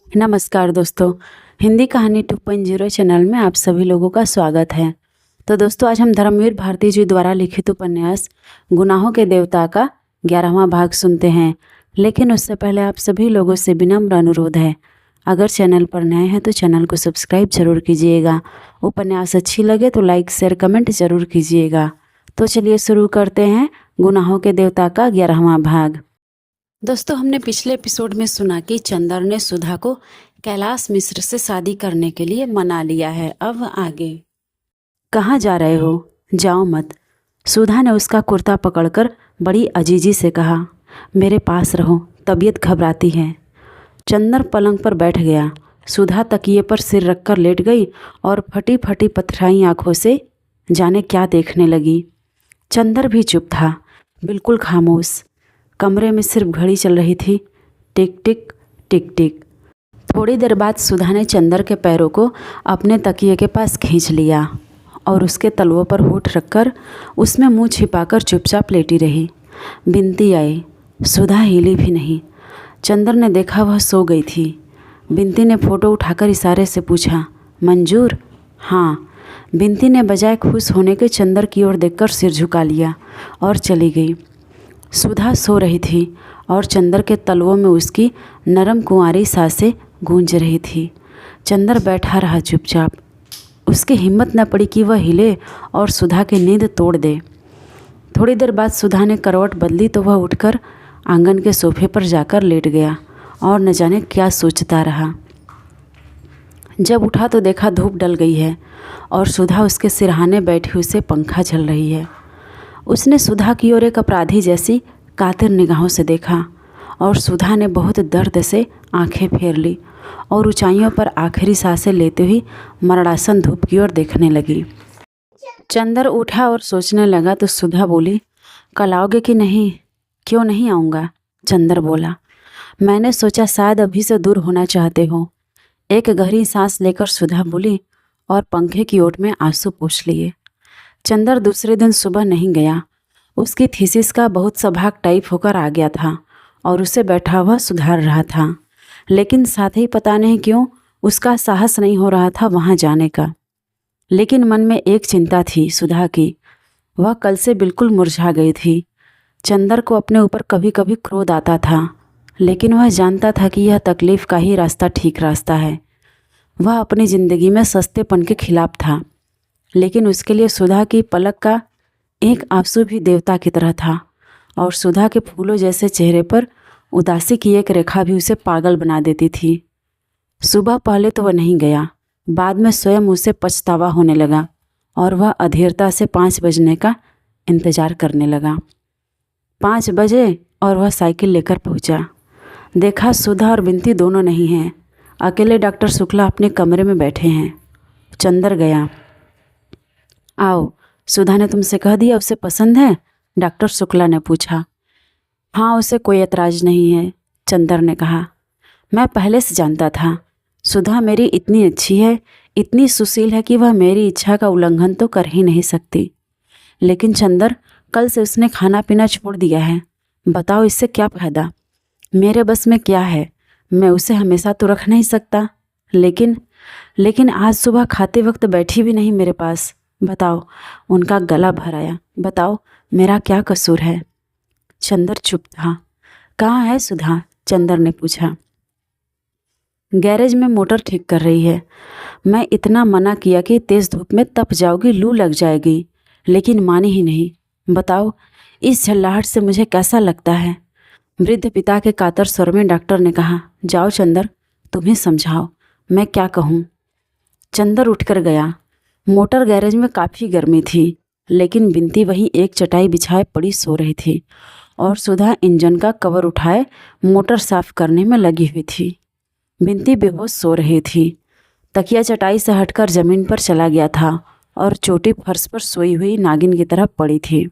नमस्कार दोस्तों, हिंदी कहानी 2.0 चैनल में आप सभी लोगों का स्वागत है। तो दोस्तों, आज हम धर्मवीर भारती जी द्वारा लिखित उपन्यास गुनाहों के देवता का 11वां भाग सुनते हैं। लेकिन उससे पहले आप सभी लोगों से विनम्र अनुरोध है, अगर चैनल पर नए हैं तो चैनल को सब्सक्राइब जरूर कीजिएगा। उपन्यास अच्छी लगे तो लाइक शेयर कमेंट जरूर कीजिएगा। तो चलिए शुरू करते हैं गुनाहों के देवता का 11वां भाग। दोस्तों, हमने पिछले एपिसोड में सुना कि चंदर ने सुधा को कैलाश मिश्र से शादी करने के लिए मना लिया है। अब आगे। कहाँ जा रहे हो? जाओ मत। सुधा ने उसका कुर्ता पकड़कर बड़ी अजीजी से कहा, मेरे पास रहो, तबीयत घबराती है। चंदर पलंग पर बैठ गया। सुधा तकिए पर सिर रखकर लेट गई और फटी फटी पथराई आंखों से जाने क्या देखने लगी। चंदर भी चुप था, बिल्कुल खामोश। कमरे में सिर्फ घड़ी चल रही थी, टिक टिक टिक टिक। थोड़ी देर बाद सुधा ने चंदर के पैरों को अपने तकिए के पास खींच लिया और उसके तलवों पर होठ रखकर उसमें मुंह छिपाकर चुपचाप लेटी रही। बिनती आई, सुधा हिली भी नहीं। चंदर ने देखा वह सो गई थी। बिनती ने फ़ोटो उठाकर इशारे से पूछा, मंजूर? हाँ। बिनती ने बजाय खुश होने के चंदर की ओर देखकर सिर झुका लिया और चली गई। सुधा सो रही थी और चंदर के तलवों में उसकी नरम कुंवारी सांसें गूंज रही थी। चंदर बैठा रहा चुपचाप। उसकी हिम्मत न पड़ी कि वह हिले और सुधा की नींद तोड़ दे। थोड़ी देर बाद सुधा ने करवट बदली तो वह उठकर आंगन के सोफे पर जाकर लेट गया और न जाने क्या सोचता रहा। जब उठा तो देखा धूप डल गई है और सुधा उसके सिरहाने बैठी उसे पंखा झल रही है। उसने सुधा की ओर एक अपराधी जैसी कातिर निगाहों से देखा और सुधा ने बहुत दर्द से आंखें फेर ली और ऊंचाइयों पर आखिरी सांसें लेते हुए मरणासन धूप की ओर देखने लगी। चंदर उठा और सोचने लगा तो सुधा बोली, कल आओगे कि नहीं? क्यों नहीं आऊँगा? चंदर बोला, मैंने सोचा शायद अभी से दूर होना चाहते हो। एक गहरी सांस लेकर सुधा बोली और पंखे की ओट में आंसू पोंछ लिए। चंदर दूसरे दिन सुबह नहीं गया। उसकी थीसिस का बहुत सा भाग टाइप होकर आ गया था और उसे बैठा हुआ सुधार रहा था। लेकिन साथ ही पता नहीं क्यों उसका साहस नहीं हो रहा था वहाँ जाने का। लेकिन मन में एक चिंता थी सुधा की। वह कल से बिल्कुल मुरझा गई थी। चंदर को अपने ऊपर कभी कभी क्रोध आता था, लेकिन वह जानता था कि यह तकलीफ़ का ही रास्ता ठीक रास्ता है। वह अपनी ज़िंदगी में सस्तेपन के खिलाफ था, लेकिन उसके लिए सुधा की पलक का एक आंसू भी देवता की तरह था और सुधा के फूलों जैसे चेहरे पर उदासी की एक रेखा भी उसे पागल बना देती थी। सुबह पहले तो वह नहीं गया, बाद में स्वयं उसे पछतावा होने लगा और वह अधीरता से 5 बजने का इंतज़ार करने लगा। 5 बजे और वह साइकिल लेकर पहुंचा। देखा सुधा और बिनती दोनों नहीं हैं। अकेले डॉक्टर शुक्ला अपने कमरे में बैठे हैं। चंदर गया। आओ, सुधा ने तुमसे कह दिया उसे पसंद है? डॉक्टर शुक्ला ने पूछा। हाँ, उसे कोई एतराज़ नहीं है, चंदर ने कहा। मैं पहले से जानता था। सुधा मेरी इतनी अच्छी है, इतनी सुशील है कि वह मेरी इच्छा का उल्लंघन तो कर ही नहीं सकती। लेकिन चंदर, कल से उसने खाना पीना छोड़ दिया है। बताओ इससे क्या फ़ायदा? मेरे बस में क्या है? मैं उसे हमेशा तो रख नहीं सकता। लेकिन आज सुबह खाते वक्त बैठी भी नहीं मेरे पास। बताओ। उनका गला भर आया। बताओ, मेरा क्या कसूर है? चंदर चुप था। कहाँ है सुधा? चंदर ने पूछा। गैरेज में मोटर ठीक कर रही है। मैं इतना मना किया कि तेज़ धूप में तप जाओगी, लू लग जाएगी, लेकिन मानी ही नहीं। बताओ, इस झल्लाहट से मुझे कैसा लगता है? वृद्ध पिता के कातर स्वर में डॉक्टर ने कहा, जाओ चंदर, तुम्हें समझाओ, मैं क्या कहूँ। चंदर उठकर गया। मोटर गैरेज में काफ़ी गर्मी थी, लेकिन बिनती वहीं एक चटाई बिछाए पड़ी सो रही थी और सुधा इंजन का कवर उठाए मोटर साफ करने में लगी हुई थी। बिनती बेहोश सो रही थी। तकिया चटाई से हटकर ज़मीन पर चला गया था और चोटी फर्श पर सोई हुई नागिन की तरह पड़ी थी।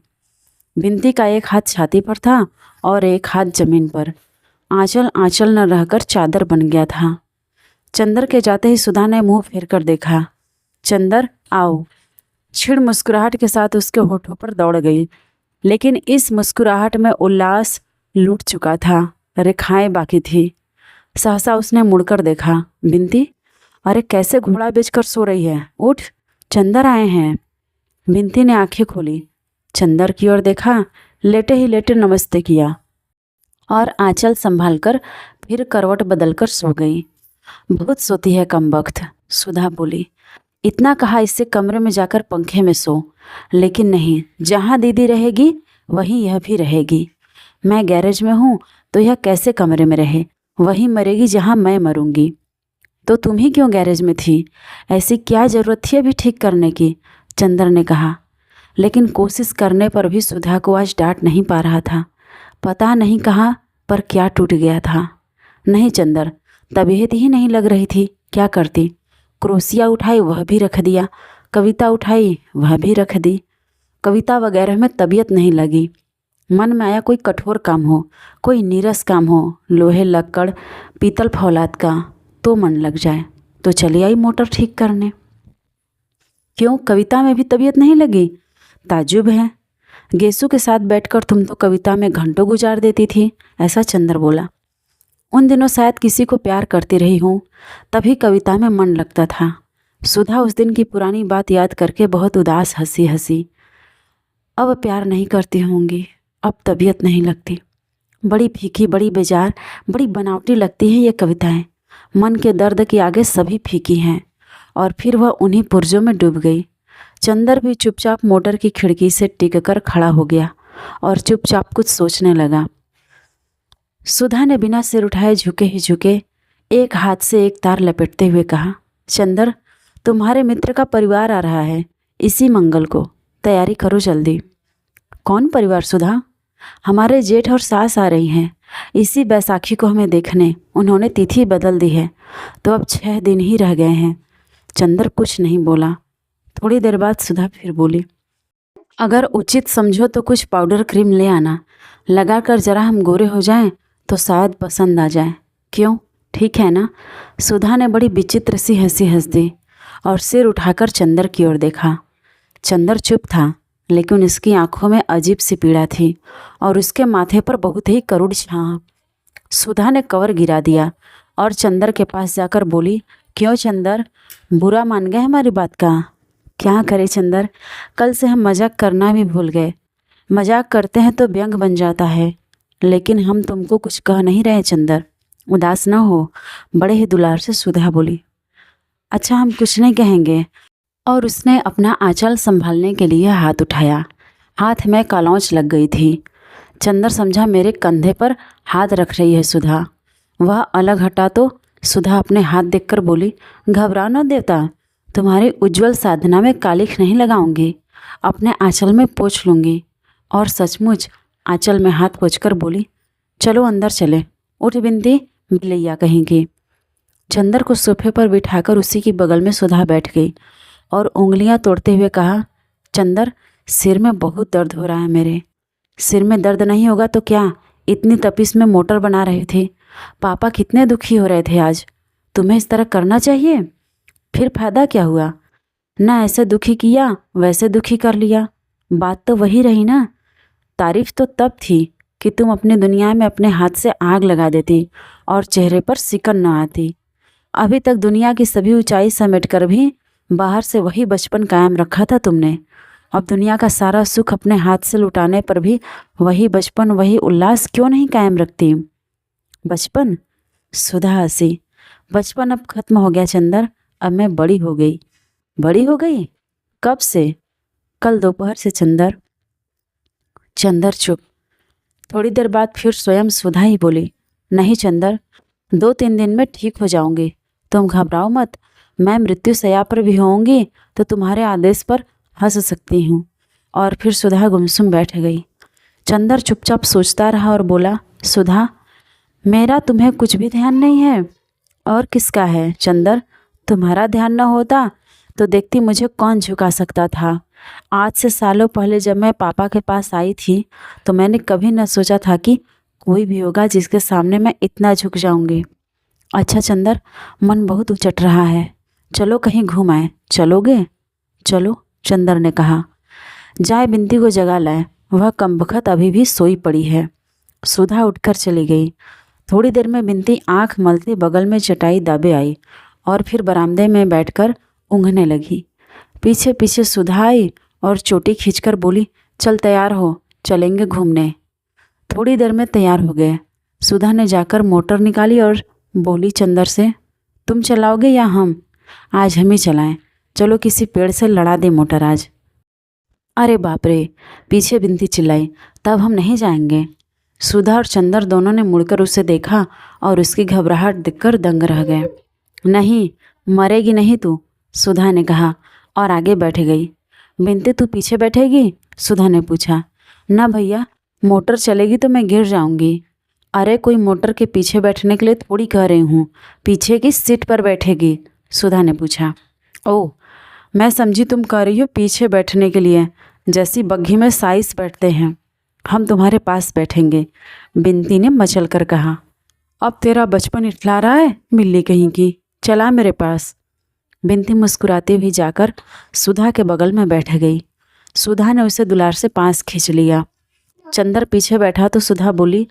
बिनती का एक हाथ छाती पर था और एक हाथ ज़मीन पर। आंचल न रहकर चादर बन गया था। चंदर के जाते ही सुधा ने मुंह फेर कर देखा। चंदर, आओ। छिड़ मुस्कुराहट के साथ उसके होठों पर दौड़ गई, लेकिन इस मुस्कुराहट में उल्लास लूट चुका था, रेखाएं बाकी थी। सहसा उसने मुड़कर देखा। बिंती, अरे कैसे घोड़ा बेचकर सो रही है? उठ, चंदर आए हैं। बिंती ने आंखें खोली, चंदर की ओर देखा, लेटे ही लेटे नमस्ते किया और आंचल संभालकर फिर करवट बदलकर सो गई। बहुत सोती है कमबख्त, सुधा बोली। इतना कहा इससे कमरे में जाकर पंखे में सो, लेकिन नहीं, जहाँ दीदी रहेगी वहीं यह भी रहेगी। मैं गैरेज में हूँ तो यह कैसे कमरे में रहे? वहीं मरेगी जहाँ मैं मरूंगी। तो तुम ही क्यों गैरेज में थी? ऐसी क्या ज़रूरत थी अभी ठीक करने की? चंदर ने कहा। लेकिन कोशिश करने पर भी सुधा को आज डांट नहीं पा रहा था। पता नहीं कहाँ पर क्या टूट गया था। नहीं चंदर, तबीयत ही नहीं लग रही थी, क्या करती? क्रोशिया उठाई वह भी रख दिया, कविता उठाई वह भी रख दी। कविता वगैरह में तबीयत नहीं लगी। मन में आया कोई कठोर काम हो, कोई नीरस काम हो, लोहे लक्कड़ पीतल फौलाद का, तो मन लग जाए। तो चली आई मोटर ठीक करने। क्यों, कविता में भी तबीयत नहीं लगी? ताज्जुब है, गेसु के साथ बैठकर तुम तो कविता में घंटों गुजार देती थी, ऐसा चंदर बोला। उन दिनों शायद किसी को प्यार करती रही हूँ, तभी कविता में मन लगता था। सुधा उस दिन की पुरानी बात याद करके बहुत उदास हंसी हंसी। अब प्यार नहीं करती होंगी, अब तबीयत नहीं लगती। बड़ी फीकी, बड़ी बेजार, बड़ी बनावटी लगती है ये कविताएं। मन के दर्द के आगे सभी फीकी हैं। और फिर वह उन्हीं पुर्जों में डूब गई। चंदर भी चुपचाप मोटर की खिड़की से टिककर खड़ा हो गया और चुपचाप कुछ सोचने लगा। सुधा ने बिना सिर उठाए झुके ही झुके एक हाथ से एक तार लपेटते हुए कहा, चंदर, तुम्हारे मित्र का परिवार आ रहा है इसी मंगल को, तैयारी करो जल्दी। कौन परिवार सुधा? हमारे जेठ और सास आ रही हैं इसी बैसाखी को हमें देखने। उन्होंने तिथि बदल दी है तो अब 6 दिन ही रह गए हैं। चंदर कुछ नहीं बोला। थोड़ी देर बाद सुधा फिर बोली, अगर उचित समझो तो कुछ पाउडर क्रीम ले आना, लगाकर जरा हम गोरे हो जाएं तो शायद पसंद आ जाए। क्यों, ठीक है ना? सुधा ने बड़ी विचित्र सी हंसी हंस दी और सिर उठाकर चंदर की ओर देखा। चंदर चुप था, लेकिन उसकी आंखों में अजीब सी पीड़ा थी और उसके माथे पर बहुत ही करुण छां। सुधा ने कवर गिरा दिया और चंदर के पास जाकर बोली, क्यों चंदर, बुरा मान गए हमारी बात का? क्या करें चंदर, कल से हम मजाक करना भी भूल गए। मजाक करते हैं तो व्यंग बन जाता है। लेकिन हम तुमको कुछ कह नहीं रहे चंदर, उदास ना हो, बड़े ही दुलार से सुधा बोली। अच्छा, हम कुछ नहीं कहेंगे। और उसने अपना आंचल संभालने के लिए हाथ उठाया। हाथ में कालौंच लग गई थी। चंदर समझा मेरे कंधे पर हाथ रख रही है सुधा। वह अलग हटा तो सुधा अपने हाथ देखकर बोली, घबराओ न देवता, तुम्हारी उज्जवल साधना में कालिख नहीं लगाऊंगी, अपने आंचल में पोंछ लूँगी। और सचमुच आंचल में हाथ पोंछकर बोली, चलो अंदर चले, उठ बिंदी, बिलैया कहेंगी। चंदर को सोफे पर बिठाकर उसी की बगल में सुधा बैठ गई और उंगलियां तोड़ते हुए कहा, चंदर, सिर में बहुत दर्द हो रहा है मेरे। सिर में दर्द नहीं होगा तो क्या, इतनी तपिश में मोटर बना रहे थे। पापा कितने दुखी हो रहे थे आज। तुम्हें इस तरह करना चाहिए। फिर फायदा क्या हुआ? ना ऐसे दुखी किया वैसे दुखी कर लिया। बात तो वही रही ना। तारीफ तो तब थी कि तुम अपनी दुनिया में अपने हाथ से आग लगा देती और चेहरे पर सिकन न आती। अभी तक दुनिया की सभी ऊंचाई समेट कर भी बाहर से वही बचपन कायम रखा था तुमने। अब दुनिया का सारा सुख अपने हाथ से लुटाने पर भी वही बचपन, वही उल्लास क्यों नहीं कायम रखती? बचपन? सुधा हंसी। बचपन अब खत्म हो गया चंदर, अब मैं बड़ी हो गई। बड़ी हो गई? कब से? कल दोपहर से चंदर। चंदर चुप। थोड़ी देर बाद फिर स्वयं सुधा ही बोली, नहीं चंदर, 2-3 दिन में ठीक हो जाऊंगी, तुम घबराओ मत। मैं मृत्यु शैया पर भी होऊंगी तो तुम्हारे आदेश पर हंस सकती हूँ। और फिर सुधा गुमसुम बैठ गई। चंदर चुपचाप सोचता रहा और बोला, सुधा, मेरा तुम्हें कुछ भी ध्यान नहीं है? और किसका है चंदर? तुम्हारा ध्यान न होता तो देखती मुझे कौन झुका सकता था। आज से सालों पहले जब मैं पापा के पास आई थी तो मैंने कभी न सोचा था कि कोई भी होगा जिसके सामने मैं इतना झुक जाऊंगी। अच्छा चंदर, मन बहुत उचट रहा है, चलो कहीं घूम आए। चलोगे? चलो, चंदर ने कहा। जाए बिंदी को जगा लाए, वह कमबख्त अभी भी सोई पड़ी है। सुधा उठकर चली गई। थोड़ी देर में बिनती आंख मलते बगल में चटाई दाबे आई और फिर बरामदे में बैठकर ऊँघने लगी। पीछे पीछे सुधा आई और चोटी खींचकर बोली, चल तैयार हो, चलेंगे घूमने। थोड़ी देर में तैयार हो गए। सुधा ने जाकर मोटर निकाली और बोली चंदर से, तुम चलाओगे या हम? आज हम ही चलाएं। चलो किसी पेड़ से लड़ा दे मोटर आज। अरे बाप रे, पीछे बिनती चिल्लाई, तब हम नहीं जाएंगे। सुधा और चंदर दोनों ने मुड़कर उसे देखा और उसकी घबराहट देखकर दंग रह गए। नहीं, मरेगी नहीं तू, सुधा ने कहा और आगे बैठ गई। बिनती तू पीछे बैठेगी? सुधा ने पूछा। ना भैया, मोटर चलेगी तो मैं गिर जाऊंगी। अरे कोई मोटर के पीछे बैठने के लिए थोड़ी कह रही हूँ, पीछे की सीट पर बैठेगी, सुधा ने पूछा। ओह, मैं समझी तुम कह रही हो पीछे बैठने के लिए, जैसी बग्घी में साइस बैठते हैं। हम तुम्हारे पास बैठेंगे, बिनती ने मचल कर कहा। अब तेरा बचपन इठला रहा है बिल्ली कहीं की, चला मेरे पास। बिनती मुस्कुराती हुई जाकर सुधा के बगल में बैठ गई। सुधा ने उसे दुलार से पास खींच लिया। चंदर पीछे बैठा तो सुधा बोली,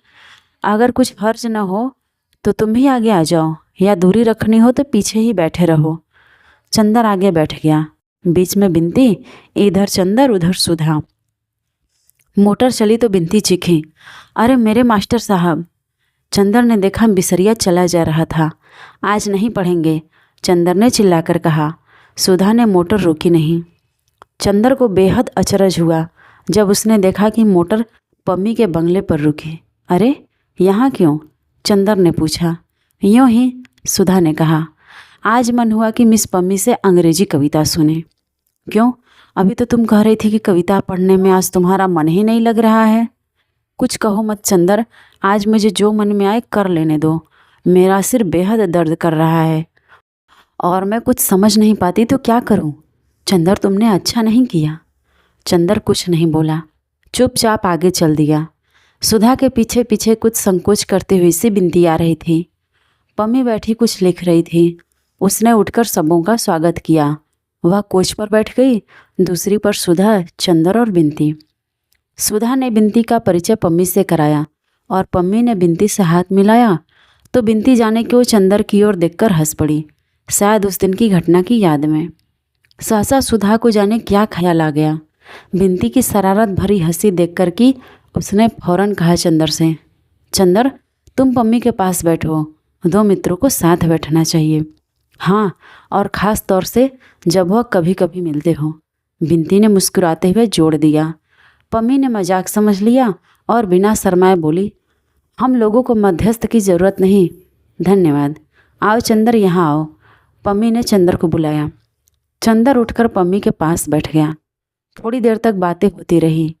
अगर कुछ हर्ज न हो तो तुम भी आगे आ जाओ, या दूरी रखनी हो तो पीछे ही बैठे रहो। चंदर आगे बैठ गया, बीच में बिनती, इधर चंदर उधर सुधा। मोटर चली तो बिनती चीखी, अरे मेरे मास्टर साहब। चंदर ने देखा बिसरिया चला जा रहा था। आज नहीं पढ़ेंगे, चंदर ने चिल्लाकर कहा। सुधा ने मोटर रोकी नहीं। चंदर को बेहद अचरज हुआ जब उसने देखा कि मोटर पम्मी के बंगले पर रुकी। अरे यहाँ क्यों? चंदर ने पूछा। यूँ ही, सुधा ने कहा। आज मन हुआ कि मिस पम्मी से अंग्रेजी कविता सुने। क्यों? अभी तो तुम कह रही थी कि कविता पढ़ने में आज तुम्हारा मन ही नहीं लग रहा है। कुछ कहो मत चंदर, आज मुझे जो मन में आए कर लेने दो। मेरा सिर बेहद दर्द कर रहा है और मैं कुछ समझ नहीं पाती तो क्या करूं? चंदर तुमने अच्छा नहीं किया। चंदर कुछ नहीं बोला, चुपचाप आगे चल दिया। सुधा के पीछे पीछे कुछ संकोच करते हुए सी बिनती आ रही थी। पम्मी बैठी कुछ लिख रही थी। उसने उठकर सबों का स्वागत किया। वह कोच पर बैठ गई, दूसरी पर सुधा, चंदर और बिनती। सुधा ने बिनती का परिचय पम्मी से कराया और पम्मी ने बिनती से हाथ मिलाया तो बिनती जाने क्यों चंदर की ओर देखकर हंस पड़ी, शायद उस दिन की घटना की याद में। सहसा सुधा को जाने क्या ख्याल आ गया। बिनती की शरारत भरी हंसी देखकर कि उसने फौरन कहा चंदर से, चंदर तुम पम्मी के पास बैठो, दो मित्रों को साथ बैठना चाहिए। हाँ, और ख़ास तौर से जब वह कभी कभी मिलते हो। बिनती ने मुस्कुराते हुए जोड़ दिया। पम्मी ने मजाक समझ लिया और बिना शर्माए बोली, हम लोगों को मध्यस्थ की ज़रूरत नहीं, धन्यवाद। आओ चंदर, यहाँ आओ। पम्मी ने चंदर को बुलाया। चंदर उठकर पम्मी के पास बैठ गया। थोड़ी देर तक बातें होती रही।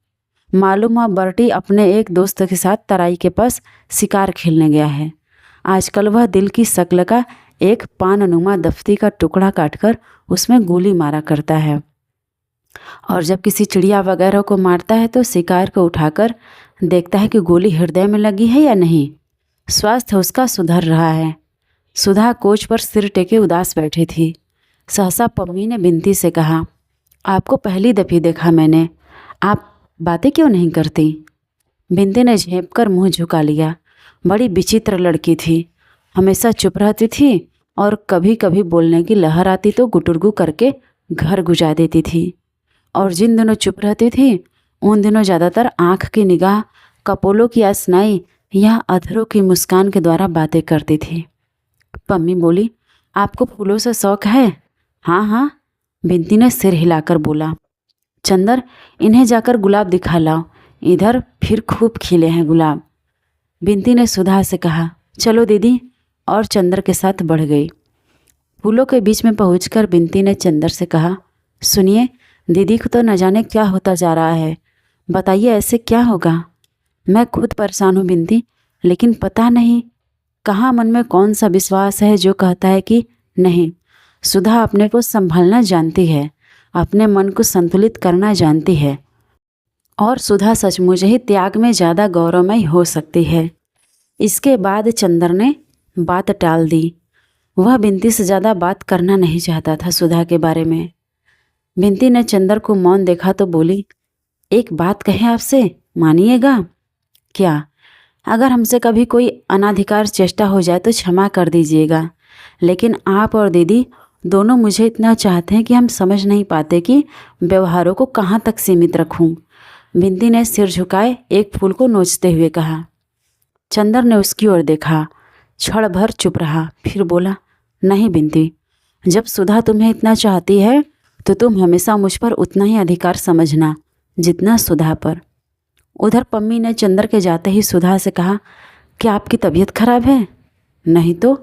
मालूम हुआ बर्टी अपने एक दोस्त के साथ तराई के पास शिकार खेलने गया है। आजकल वह दिल की शक्ल का एक पाननुमा दफ्ती का टुकड़ा काटकर उसमें गोली मारा करता है, और जब किसी चिड़िया वगैरह को मारता है तो शिकार को उठाकर देखता है कि गोली हृदय में लगी है या नहीं। स्वास्थ्य उसका सुधर रहा है। सुधा कोच पर सिर टेके उदास बैठी थी। सहसा पम्मी ने बिनती से कहा, आपको पहली दफ़ी देखा मैंने, आप बातें क्यों नहीं करती? बिनती ने झेप कर मुँह झुका लिया। बड़ी विचित्र लड़की थी, हमेशा चुप रहती थी और कभी कभी बोलने की लहर आती तो गुटुरगु करके घर गुजा देती थी। और जिन दिनों चुप रहती थी उन दिनों ज़्यादातर आँख की निगाह, कपोलों की आसनाई या अधरों की मुस्कान के द्वारा बातें करती थी। पम्मी बोली, आपको फूलों से शौक है? हाँ हाँ, बिनती ने सिर हिलाकर बोला। चंदर, इन्हें जाकर गुलाब दिखा लाओ, इधर फिर खूब खिले हैं गुलाब। बिनती ने सुधा से कहा, चलो दीदी, और चंदर के साथ बढ़ गई। फूलों के बीच में पहुंचकर बिनती ने चंदर से कहा, सुनिए, दीदी को तो न जाने क्या होता जा रहा है, बताइए ऐसे क्या होगा? मैं खुद परेशान हूँ बिनती, लेकिन पता नहीं कहाँ मन में कौन सा विश्वास है जो कहता है कि नहीं। सुधा अपने को संभालना जानती है, अपने मन को संतुलित करना जानती है, और सुधा सचमुच ही त्याग में ज़्यादा गौरवमयी हो सकती है। इसके बाद चंदर ने बात टाल दी। वह बिनती से ज़्यादा बात करना नहीं चाहता था सुधा के बारे में। बिनती ने चंदर को मौन देखा तो बोली, एक बात कहें आपसे, मानिएगा? क्या? अगर हमसे कभी कोई अनाधिकार चेष्टा हो जाए तो क्षमा कर दीजिएगा, लेकिन आप और दीदी दोनों मुझे इतना चाहते हैं कि हम समझ नहीं पाते कि व्यवहारों को कहाँ तक सीमित रखूं। बिंदी ने सिर झुकाए एक फूल को नोचते हुए कहा। चंदर ने उसकी ओर देखा, क्षण भर चुप रहा, फिर बोला, नहीं बिंदी, जब सुधा तुम्हें इतना चाहती है तो तुम हमेशा मुझ पर उतना ही अधिकार समझना जितना सुधा पर। उधर पम्मी ने चंदर के जाते ही सुधा से कहा, क्या आपकी तबीयत खराब है? नहीं तो,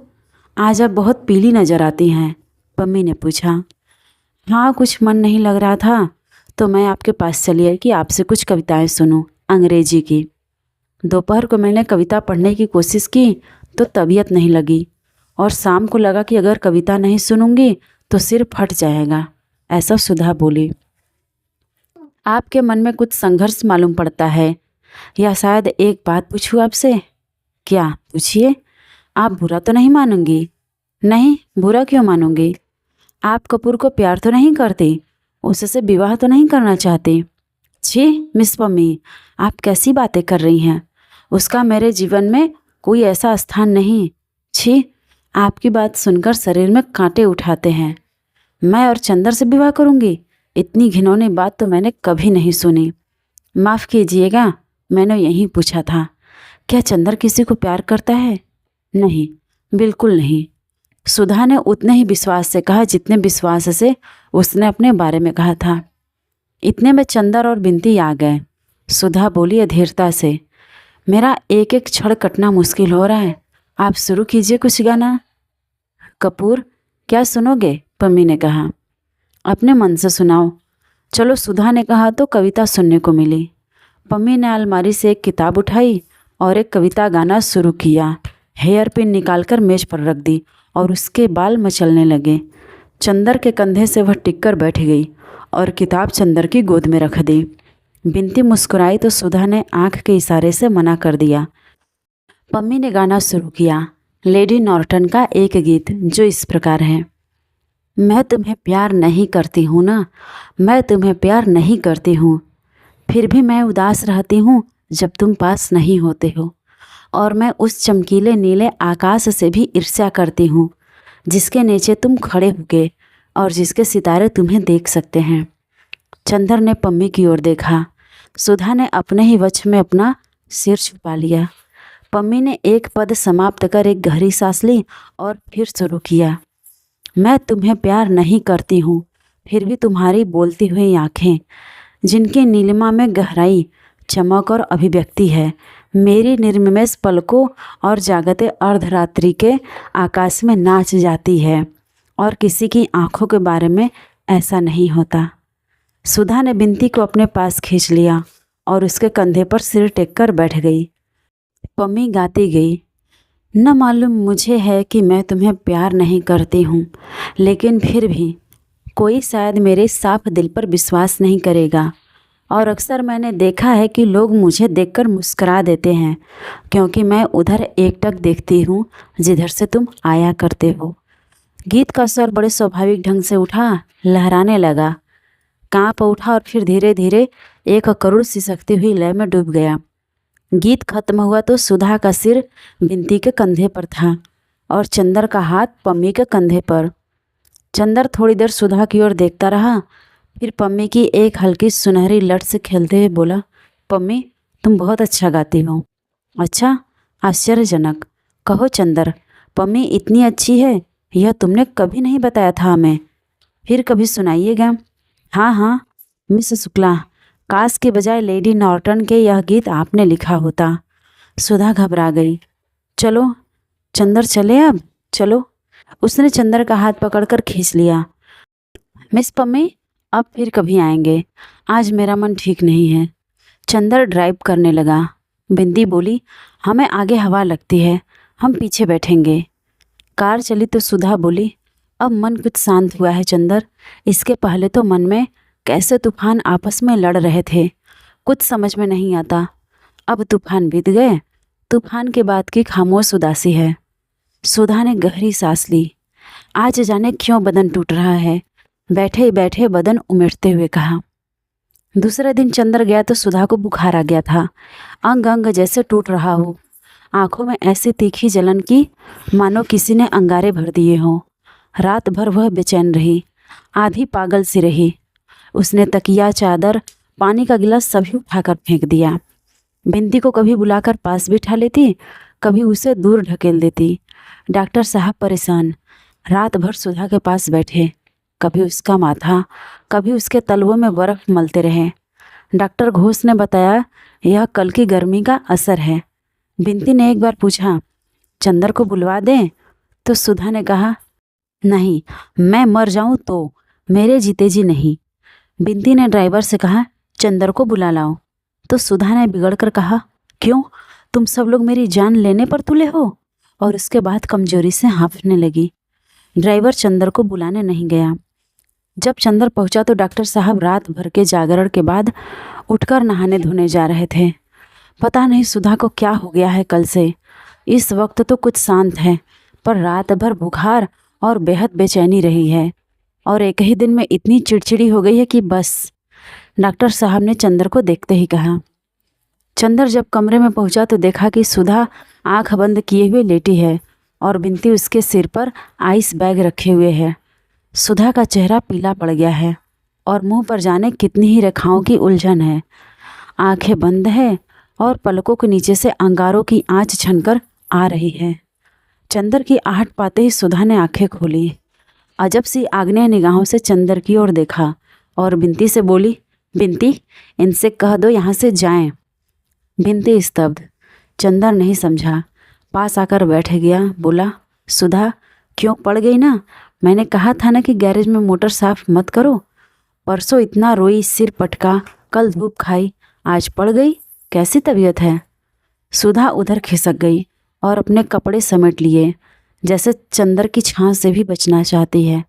आज आप बहुत पीली नजर आती हैं, पम्मी ने पूछा। हाँ, कुछ मन नहीं लग रहा था तो मैं आपके पास चली आई कि आपसे कुछ कविताएं सुनूं, अंग्रेजी की। दोपहर को मैंने कविता पढ़ने की कोशिश की तो तबीयत नहीं लगी, और शाम को लगा कि अगर कविता नहीं सुनूंगी तो सिर फट जाएगा, ऐसा सुधा बोली। आपके मन में कुछ संघर्ष मालूम पड़ता है, या शायद एक बात पूछूं आपसे? क्या? पूछिए। आप बुरा तो नहीं मानूंगी? नहीं, बुरा क्यों मानूंगी? आप कपूर को प्यार तो नहीं करती, उससे विवाह तो नहीं करना चाहती? छी मिस पम्मी, आप कैसी बातें कर रही हैं? उसका मेरे जीवन में कोई ऐसा स्थान नहीं। छी, आपकी बात सुनकर शरीर में कांटे उठाते हैं। मैं और चंदर से विवाह करूंगी? इतनी घिनौनी बात तो मैंने कभी नहीं सुनी। माफ़ कीजिएगा, मैंने यही पूछा था। क्या चंदर किसी को प्यार करता है? नहीं, बिल्कुल नहीं, सुधा ने उतने ही विश्वास से कहा जितने विश्वास से उसने अपने बारे में कहा था। इतने में चंदर और बिंती आ गए। सुधा बोली अधीरता से, मेरा एक एक क्षण कटना मुश्किल हो रहा है, आप शुरू कीजिए कुछ गाना। कपूर, क्या सुनोगे? पम्मी ने कहा। अपने मन से सुनाओ। चलो, सुधा ने कहा तो कविता सुनने को मिली। पम्मी ने अलमारी से एक किताब उठाई और एक कविता गाना शुरू किया। हेयर पिन निकालकर मेज पर रख दी और उसके बाल मचलने लगे। चंदर के कंधे से वह टिककर बैठ गई और किताब चंदर की गोद में रख दी। बिंती मुस्कुराई तो सुधा ने आंख के इशारे से मना कर दिया। पम्मी ने गाना शुरू किया, लेडी नॉर्टन का एक गीत जो इस प्रकार है। मैं तुम्हें प्यार नहीं करती हूँ ना, मैं तुम्हें प्यार नहीं करती हूँ, फिर भी मैं उदास रहती हूँ जब तुम पास नहीं होते हो, और मैं उस चमकीले नीले आकाश से भी ईर्ष्या करती हूँ जिसके नीचे तुम खड़े होगे और जिसके सितारे तुम्हें देख सकते हैं। चंदर ने पम्मी की ओर देखा। सुधा ने अपने ही वश में अपना सिर छुपा लिया। पम्मी ने एक पद समाप्त कर एक गहरी सांस ली और फिर शुरू किया। मैं तुम्हें प्यार नहीं करती हूँ, फिर भी तुम्हारी बोलती हुई आँखें जिनकी नीलिमा में गहराई, चमक और अभिव्यक्ति है, मेरी निर्निमेष पलकों और जागते अर्धरात्रि के आकाश में नाच जाती है, और किसी की आँखों के बारे में ऐसा नहीं होता। सुधा ने बिंती को अपने पास खींच लिया और उसके कंधे पर सिर टेककर बैठ गई। पम्मी गाती गई, न मालूम मुझे है कि मैं तुम्हें प्यार नहीं करती हूँ, लेकिन फिर भी कोई शायद मेरे साफ दिल पर विश्वास नहीं करेगा, और अक्सर मैंने देखा है कि लोग मुझे देखकर मुस्करा देते हैं क्योंकि मैं उधर एकटक देखती हूँ जिधर से तुम आया करते हो। गीत का स्वर बड़े स्वाभाविक ढंग से उठा, लहराने लगा, कांप उठा और फिर धीरे धीरे एक करुण सिसकती हुई लय में डूब गया। गीत खत्म हुआ तो सुधा का सिर बिंती के कंधे पर था और चंदर का हाथ पम्मी के कंधे पर। चंदर थोड़ी देर सुधा की ओर देखता रहा, फिर पम्मी की एक हल्की सुनहरी लट से खेलते हुए बोला, पम्मी, तुम बहुत अच्छा गाती हो। अच्छा? आश्चर्यजनक। कहो चंदर, पम्मी इतनी अच्छी है, यह तुमने कभी नहीं बताया था हमें। फिर कभी सुनाइएगा। हाँ हाँ मिस शुक्ला, काश के बजाय लेडी नॉर्टन के यह गीत आपने लिखा होता। सुधा घबरा गई। चलो चंदर, चले अब, चलो। उसने चंदर का हाथ पकड़कर खींच लिया। मिस पम्मी, अब फिर कभी आएंगे, आज मेरा मन ठीक नहीं है। चंदर ड्राइव करने लगा। बिंदी बोली, हमें आगे हवा लगती है, हम पीछे बैठेंगे। कार चली तो सुधा बोली, अब मन कुछ शांत हुआ है चंदर, इसके पहले तो मन में कैसे तूफान आपस में लड़ रहे थे, कुछ समझ में नहीं आता। अब तूफान बीत गए, तूफान के बाद की खामोश उदासी है। सुधा ने गहरी सांस ली। आज जाने क्यों बदन टूट रहा है, बैठे ही बैठे बदन उमेटते हुए कहा। दूसरे दिन चंदर गया तो सुधा को बुखार आ गया था, अंग अंग जैसे टूट रहा हो। आंखों में ऐसी तीखी जलन की मानो किसी ने अंगारे भर दिए हों। रात भर वह बेचैन रही, आधी पागल सी रही। उसने तकिया, चादर, पानी का गिलास सभी उठाकर फेंक दिया। बिंदी को कभी बुलाकर पास बिठा लेती, कभी उसे दूर ढकेल देती। डॉक्टर साहब परेशान रात भर सुधा के पास बैठे, कभी उसका माथा, कभी उसके तलवों में बर्फ मलते रहे। डॉक्टर घोष ने बताया, यह कल की गर्मी का असर है। बिंती ने एक बार पूछा, चंदर को बुलवा दें? तो सुधा ने कहा, नहीं, मैं मर जाऊं तो, मेरे जीते जी नहीं। बिंती ने ड्राइवर से कहा, चंदर को बुला लाओ। तो सुधा ने बिगड़कर कहा, क्यों, तुम सब लोग मेरी जान लेने पर तुले हो? और उसके बाद कमजोरी से हाँफने लगी। ड्राइवर चंदर को बुलाने नहीं गया। जब चंदर पहुंचा तो डॉक्टर साहब रात भर के जागरण के बाद उठकर नहाने धोने जा रहे थे। पता नहीं सुधा को क्या हो गया है कल से। इस वक्त तो कुछ शांत है, पर रात भर बुखार और बेहद बेचैनी रही है, और एक ही दिन में इतनी चिड़चिड़ी हो गई है कि बस। डॉक्टर साहब ने चंदर को देखते ही कहा। चंदर जब कमरे में पहुंचा तो देखा कि सुधा आंख बंद किए हुए लेटी है और बिंती उसके सिर पर आइस बैग रखे हुए है। सुधा का चेहरा पीला पड़ गया है और मुंह पर जाने कितनी ही रेखाओं की उलझन है। आंखें बंद है और पलकों के नीचे से अंगारों की आंच छनकर आ रही है। चंदर की आहट पाते ही सुधा ने आंखें खोली। अजब सी आग्नेय निगाहों से चंदर की ओर देखा और बिंती से बोली, बिंती, इनसे कह दो यहाँ से जाएं। बिंती स्तब्ध। चंदर नहीं समझा, पास आकर बैठ गया। बोला, सुधा, क्यों पड़ गई ना? मैंने कहा था ना कि गैरेज में मोटर साफ मत करो। परसों इतना रोई, सिर पटका, कल धूप खाई, आज पड़ गई। कैसी तबीयत है? सुधा उधर खिसक गई और अपने कपड़े समेट लिए, जैसे चंदर की छां से भी बचना चाहती है,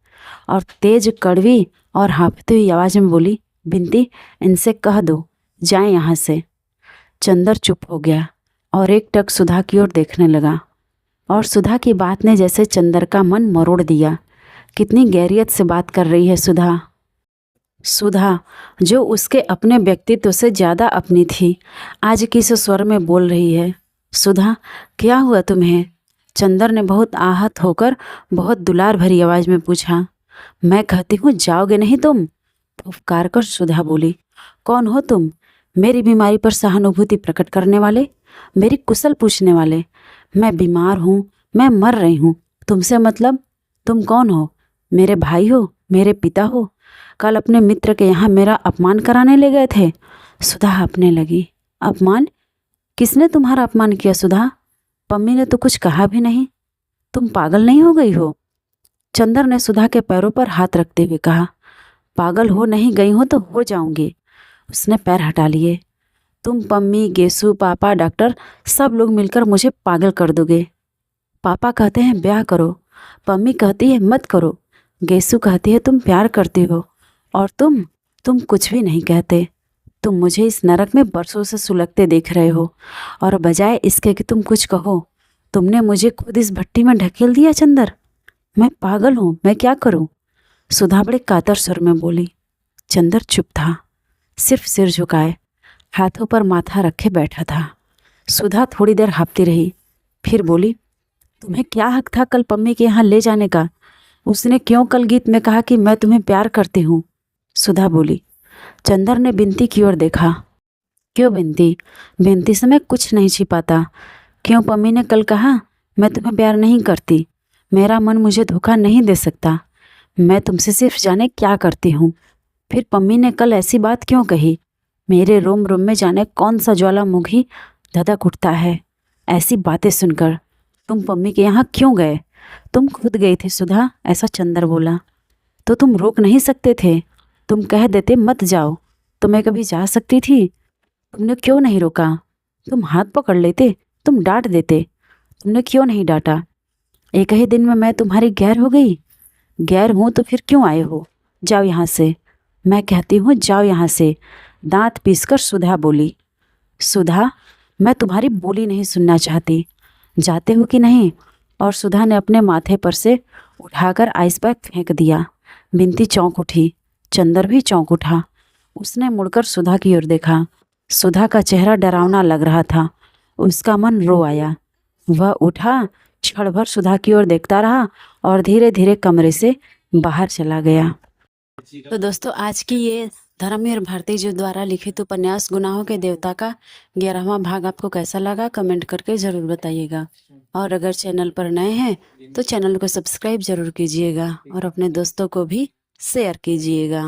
और तेज, कड़वी और हाँफती हुई आवाज़ में बोली, बिंती, इनसे कह दो जाएं यहाँ से। चंदर चुप हो गया और एक टक सुधा की ओर देखने लगा, और सुधा की बात ने जैसे चंदर का मन मरोड़ दिया। कितनी गैरियत से बात कर रही है सुधा। सुधा, जो उसके अपने व्यक्तित्व से ज़्यादा अपनी थी, आज किस स्वर में बोल रही है। सुधा, क्या हुआ तुम्हें? चंदर ने बहुत आहत होकर बहुत दुलार भरी आवाज़ में पूछा। मैं कहती हूँ जाओगे नहीं तुम? फुफकार कर सुधा बोली। कौन हो तुम? मेरी बीमारी पर सहानुभूति प्रकट करने वाले, मेरी कुशल पूछने वाले। मैं बीमार हूँ, मैं मर रही हूँ, तुमसे मतलब? तुम कौन हो? मेरे भाई हो? मेरे पिता हो? कल अपने मित्र के यहाँ मेरा अपमान कराने ले गए थे। सुधा हंसने लगी। अपमान? किसने तुम्हारा अपमान किया सुधा? पम्मी ने तो कुछ कहा भी नहीं। तुम पागल नहीं हो गई हो? चंदर ने सुधा के पैरों पर हाथ रखते हुए कहा। पागल हो नहीं गई हो तो हो जाऊंगी। उसने पैर हटा लिए। तुम, पम्मी, गेसू, पापा, डॉक्टर, सब लोग मिलकर मुझे पागल कर दोगे। पापा कहते हैं ब्याह करो, पम्मी कहती है मत करो, गेसू कहती है तुम प्यार करती हो, और तुम कुछ भी नहीं कहते। तुम मुझे इस नरक में बरसों से सुलगते देख रहे हो, और बजाय इसके कि तुम कुछ कहो, तुमने मुझे खुद इस भट्टी में ढकेल दिया। चंदर, मैं पागल हूँ, मैं क्या करूँ? सुधा बड़े कातर स्वर में बोली। चंदर चुप था, सिर्फ सिर झुकाए, हाथों पर माथा रखे बैठा था। सुधा थोड़ी देर हाँफती रही, फिर बोली, तुम्हें क्या हक था कल पम्मी के यहाँ ले जाने का? उसने क्यों कल गीत में कहा कि मैं तुम्हें प्यार करती हूँ? सुधा बोली। चंदर ने बिंती की ओर देखा। क्यों बिंती? बिंती से मैं कुछ नहीं छिपाता। क्यों पम्मी ने कल कहा मैं तुम्हें प्यार नहीं करती? मेरा मन मुझे धोखा नहीं दे सकता। मैं तुमसे सिर्फ जाने क्या करती हूँ। फिर पम्मी ने कल ऐसी बात क्यों कही? मेरे रोम रोम में जाने कौन सा ज्वालामुखी धधक उठता है ऐसी बातें सुनकर। तुम पम्मी के यहाँ क्यों गए? तुम खुद गई थी सुधा, ऐसा चंदर बोला। तो तुम रोक नहीं सकते थे? तुम कह देते मत जाओ तो मैं कभी जा सकती थी। तुमने क्यों नहीं रोका? तुम हाथ पकड़ लेते, तुम डांट देते। तुमने क्यों नहीं डांटा? एक ही दिन में मैं तुम्हारी गैर हो गई। गैर हूँ तो फिर क्यों आए हो? जाओ यहाँ से। मैं कहती हूँ जाओ यहाँ से। दांत पीसकर सुधा बोली। सुधा, मैं तुम्हारी बोली नहीं सुनना चाहती। जाते हो कि नहीं? और सुधा ने अपने माथे पर से उठाकर आइस बैग फेंक दिया। बिंती चौंक उठी, चंदर भी चौंक उठा। उसने मुड़कर सुधा की ओर देखा। सुधा का चेहरा डरावना लग रहा था। उसका मन रो आया। वह उठा, क्षण भर सुधा की ओर देखता रहा और धीरे धीरे कमरे से बाहर चला गया। तो दोस्तों आज की ये धर्मवीर भारती जी द्वारा लिखित उपन्यास गुनाहों के देवता का 11वां भाग आपको कैसा लगा कमेंट करके ज़रूर बताइएगा। और अगर चैनल पर नए हैं तो चैनल को सब्सक्राइब जरूर कीजिएगा और अपने दोस्तों को भी शेयर कीजिएगा।